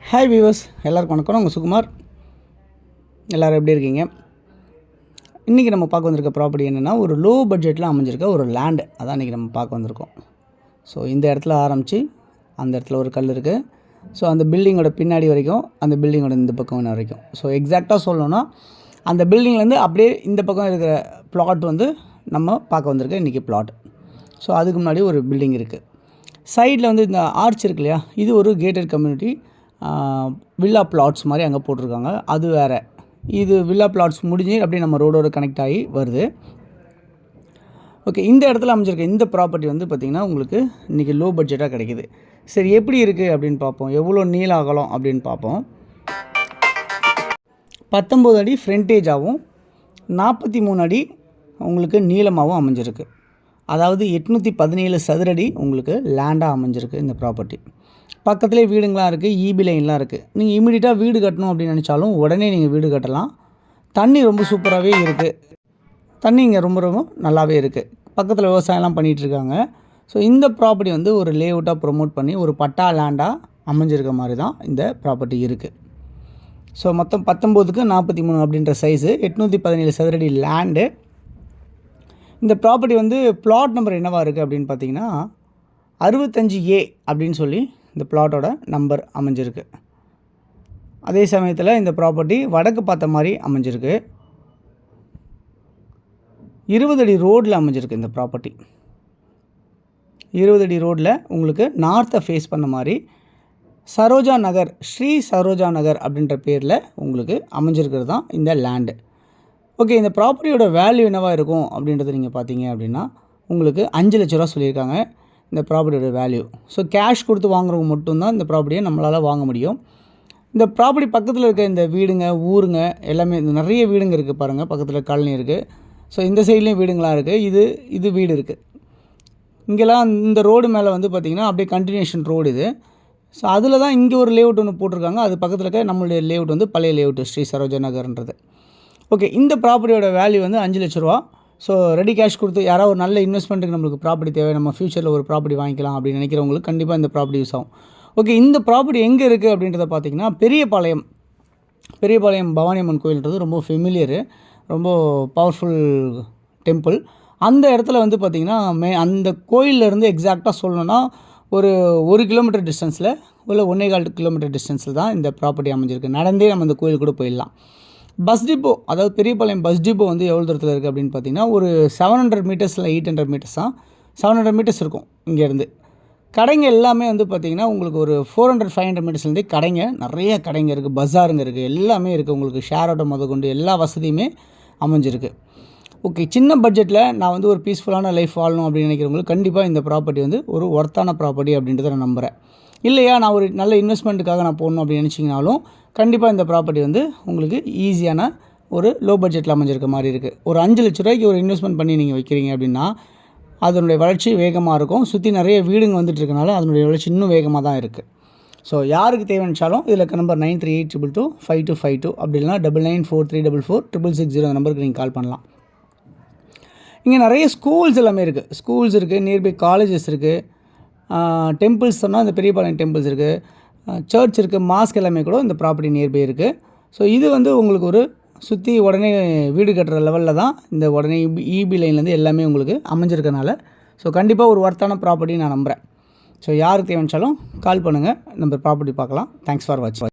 Hi viewers, எல்லாருக்கும் வணக்கம். உங்கள் சுகுமார். எல்லோரும் எப்படி இருக்கீங்க? இன்றைக்கி நம்ம பார்க்க வந்திருக்க ப்ராப்பர்ட்டி என்னென்னா, ஒரு லோ பட்ஜெட்டில் அமைஞ்சிருக்க ஒரு லேண்டு அதான் இன்றைக்கி நம்ம பார்க்க வந்திருக்கோம். ஸோ இந்த இடத்துல ஆரம்பித்து அந்த இடத்துல ஒரு கல் இருக்குது. ஸோ அந்த பில்டிங்கோட பின்னாடி வரைக்கும், அந்த பில்டிங்கோட இந்த பக்கம் வரைக்கும். ஸோ எக்ஸாக்டாக சொல்லணுன்னா அந்த பில்டிங்லேருந்து அப்படியே இந்த பக்கம் இருக்கிற பிளாட் வந்து நம்ம பார்க்க வந்திருக்க இன்றைக்கி பிளாட். ஸோ அதுக்கு முன்னாடி ஒரு பில்டிங் இருக்குது. சைடில் வந்து இந்த ஆர்ச் இருக்கு இல்லையா, இது ஒரு கேட்டட் கம்யூனிட்டி வில்லா பிளாட்ஸ் மாதிரி அங்கே போட்டிருக்காங்க. அது வேறு. இது வில்லா பிளாட்ஸ் முடிஞ்சு அப்படியே நம்ம ரோடோடு கனெக்ட் ஆகி வருது. ஓகே, இந்த இடத்துல அமைஞ்சிருக்க இந்த ப்ராப்பர்ட்டி வந்து பார்த்திங்கன்னா உங்களுக்கு இன்றைக்கி லோ பட்ஜெட்டாக கிடைக்கிது. சரி, எப்படி இருக்குது அப்படின்னு பார்ப்போம். எவ்வளோ நீள அகலம் அப்படின்னு பார்ப்போம். 19 அடி ஃப்ரண்டேஜாகவும் 43 அடி உங்களுக்கு நீளமாகவும் அமைஞ்சிருக்கு. அதாவது 817 சதுரடி உங்களுக்கு லேண்டாக அமைஞ்சிருக்கு இந்த ப்ராப்பர்ட்டி. பக்கத்துலேயே வீடுங்களாம் இருக்குது, ஈபி லைன்லாம் இருக்குது. நீங்கள் இமீடியட்டாக வீடு கட்டணும் அப்படின்னு நினச்சாலும் உடனே நீங்கள் வீடு கட்டலாம். தண்ணி ரொம்ப சூப்பராகவே இருக்குது. தண்ணி இங்கே ரொம்ப ரொம்ப நல்லாவே இருக்குது. பக்கத்தில் விவசாயம்லாம் பண்ணிகிட்ருக்காங்க. ஸோ இந்த ப்ராப்பர்ட்டி வந்து ஒரு லேஅவுட்டாக ப்ரொமோட் பண்ணி ஒரு பட்டா லேண்டாக அமைஞ்சிருக்க மாதிரி தான் இந்த ப்ராப்பர்ட்டி இருக்குது. ஸோ மொத்தம் 19க்கு 43 அப்படின்ற சைஸு, 817 சதுரடி லேண்டு. இந்த ப்ராப்பர்ட்டி வந்து பிளாட் நம்பர் என்னவாக இருக்குது அப்படின்னு பார்த்தீங்கன்னா 65A அப்படின்னு சொல்லி இந்த பிளாட்டோட நம்பர் அமைஞ்சிருக்கு. அதே சமயத்தில் இந்த ப்ராப்பர்ட்டி வடக்கு பார்த்த மாதிரி அமைஞ்சிருக்கு. 20 அடி ரோடில் அமைஞ்சிருக்கு இந்த ப்ராப்பர்ட்டி. 20 அடி ரோடில் உங்களுக்கு நார்த்தை ஃபேஸ் பண்ண மாதிரி சரோஜா நகர், ஸ்ரீ சரோஜா நகர் அப்படின்ற பேரில் உங்களுக்கு அமைஞ்சிருக்கிறது தான் இந்த லேண்டு. ஓகே, இந்த ப்ராப்பர்ட்டியோட வேல்யூ என்னவாக இருக்கும் அப்படின்றத நீங்கள் பார்த்தீங்க அப்படின்னா உங்களுக்கு 5 லட்ச ரூபா சொல்லியிருக்காங்க இந்த ப்ராப்பர்ட்டியோட வேல்யூ. ஸோ கேஷ் கொடுத்து வாங்குறவங்க மட்டும்தான் இந்த ப்ராப்பர்ட்டியை நம்மளால் வாங்க முடியும். இந்த ப்ராப்பர்ட்டி பக்கத்தில் இருக்க இந்த வீடுங்க, ஊருங்க எல்லாமே நிறைய வீடுங்க இருக்குது பாருங்கள். பக்கத்தில் காலனி இருக்குது. ஸோ இந்த சைட்லேயும் வீடுங்களாம் இருக்குது. இது வீடு இருக்குது. இங்கெல்லாம் இந்த ரோடு மேலே வந்து பார்த்திங்கன்னா அப்படியே கண்டினியூஷன் ரோடு இது. ஸோ அதில் தான் இங்கே ஒரு லேஅவுட் ஒன்று போட்டிருக்காங்க. அது பக்கத்தில் இருக்க நம்மளுடைய லேஅவுட் வந்து பழைய லேஅவுட் ஸ்ரீ சரோஜா நகர்ன்றது. ஓகே, இந்த ப்ராப்பர்ட்டியோட வேல்யூ வந்து 5 லட்ச ரூபா. ஸோ ரெடி கேஷ் கொடுத்து யாராவது ஒரு நல்ல இன்வெஸ்ட்மெண்ட்டுக்கு நம்மளுக்கு ப்ராப்பர்ட்டி தேவை, நம்ம ஃப்யூச்சரில் ஒரு ப்ராப்பர்ட்டி வாங்கிக்கலாம் அப்படின்னு நினைக்கிறவங்களுக்கு கண்டிப்பாக இந்த ப்ராப்பர்ட்டி யூஸ் ஆகும். ஓகே, இந்த ப்ராப்பர்ட்டி எங்கே இருக்குது அப்படின்றத பார்த்திங்கன்னா பெரியபாளையம் பவானி அம்மன் கோயில்ன்றது ரொம்ப ஃபெமிலியரு, ரொம்ப பவர்ஃபுல் டெம்பிள். அந்த இடத்துல வந்து பார்த்திங்கன்னா அந்த கோயிலேருந்து எக்ஸாக்டாக சொல்லணுன்னா ஒரு 1 கிலோமீட்டர் டிஸ்டன்ஸில் இல்லை 1.25 கிலோமீட்டர் டிஸ்டன்ஸில் தான் இந்த ப்ராப்பர்ட்டி அமைஞ்சிருக்கு. நடந்தே நம்ம இந்த கோயில் கூட போயிடலாம். பஸ் டிப்போ, அதாவது பெரியபாளையம் பஸ் டிப்போ வந்து எவ்வளோ தூரத்தில் இருக்குது அப்படின்னு பார்த்தீங்கன்னா ஒரு 700 மீட்டர்ஸ் இல்லை 800 மீட்டர்ஸ் தான். 700 மீட்டர்ஸ் இருக்கும் இங்கேருந்து. கடைங்க எல்லாமே வந்து பார்த்திங்கன்னா உங்களுக்கு ஒரு 400-500 மீட்டர்ஸ்லேருந்தே கடைங்க, நிறைய கடைங்க இருக்குது, பஸாருங்க இருக்குது, எல்லாமே இருக்குது. உங்களுக்கு ஷேர் ஆட்டோ முதற்கொண்டு எல்லா வசதியுமே அமைஞ்சிருக்கு. ஓகே, சின்ன பட்ஜெட்டில் நான் வந்து ஒரு பீஸ்ஃபுல்லான லைஃப் வாழணும் அப்படின்னு நினைக்கிறவங்களுக்கு கண்டிப்பாக இந்த ப்ராப்பர்ட்டி வந்து ஒரு ஒர்த்தான ப்ராப்பர்ட்டி அப்படின்றத நான் நம்புகிறேன். இல்லையா, நான் ஒரு நல்ல இன்வெஸ்ட்மெண்ட்டுக்காக நான் போடணும் அப்படின்னு நினச்சிங்கனாலும் கண்டிப்பாக இந்த ப்ராப்பர்ட்டி வந்து உங்களுக்கு ஈஸியான ஒரு லோ பட்ஜெட்டில் அமைஞ்சிருக்க மாதிரி இருக்குது. ஒரு 5 லட்ச ரூபாய்க்கு ஒரு இன்வெஸ்ட்மெண்ட் பண்ணி நீங்கள் வைக்கிறீங்க அப்படின்னா அதனுடைய வளர்ச்சி வேகமாக இருக்கும். சுற்றி நிறைய வீடுங்க வந்துட்டு இருக்கனால அதனுடைய வளர்ச்சி இன்னும் வேகமாக தான் இருக்குது. ஸோ யாருக்கு தேவைச்சாலும் இதில் இருக்க நம்பர் 9382225252 அப்படி இல்லைனா 9943444660 அந்த நம்பருக்கு நீங்கள் கால் பண்ணலாம். இங்கே நிறைய ஸ்கூல்ஸ் எல்லாமே இருக்குது. ஸ்கூல்ஸ் இருக்குது, நியர்பை காலேஜஸ் இருக்குது, டெம்பிள்ஸ் சொன்னால் இந்த பெரியபாளையம் டெம்பிள்ஸ் இருக்குது, சர்ச் இருக்குது, மாஸ்க் எல்லாமே கூட இந்த ப்ராப்பர்ட்டி நியர்பை இருக்குது. ஸோ இது வந்து உங்களுக்கு ஒரு சுற்றி உடனே வீடு கட்டுற லெவலில் தான் இந்த உடனே ஈபி லைன்லேருந்து எல்லாமே உங்களுக்கு அமைஞ்சிருக்கனால ஸோ கண்டிப்பாக ஒரு ஒர்த்தான ப்ராப்பர்ட்டி நான் நம்புகிறேன். ஸோ யாருக்கு தேவைச்சாலும் கால் பண்ணுங்கள், நம்ம ப்ராப்பர்ட்டி பார்க்கலாம். தேங்க்ஸ் ஃபார் வாட்சிங்.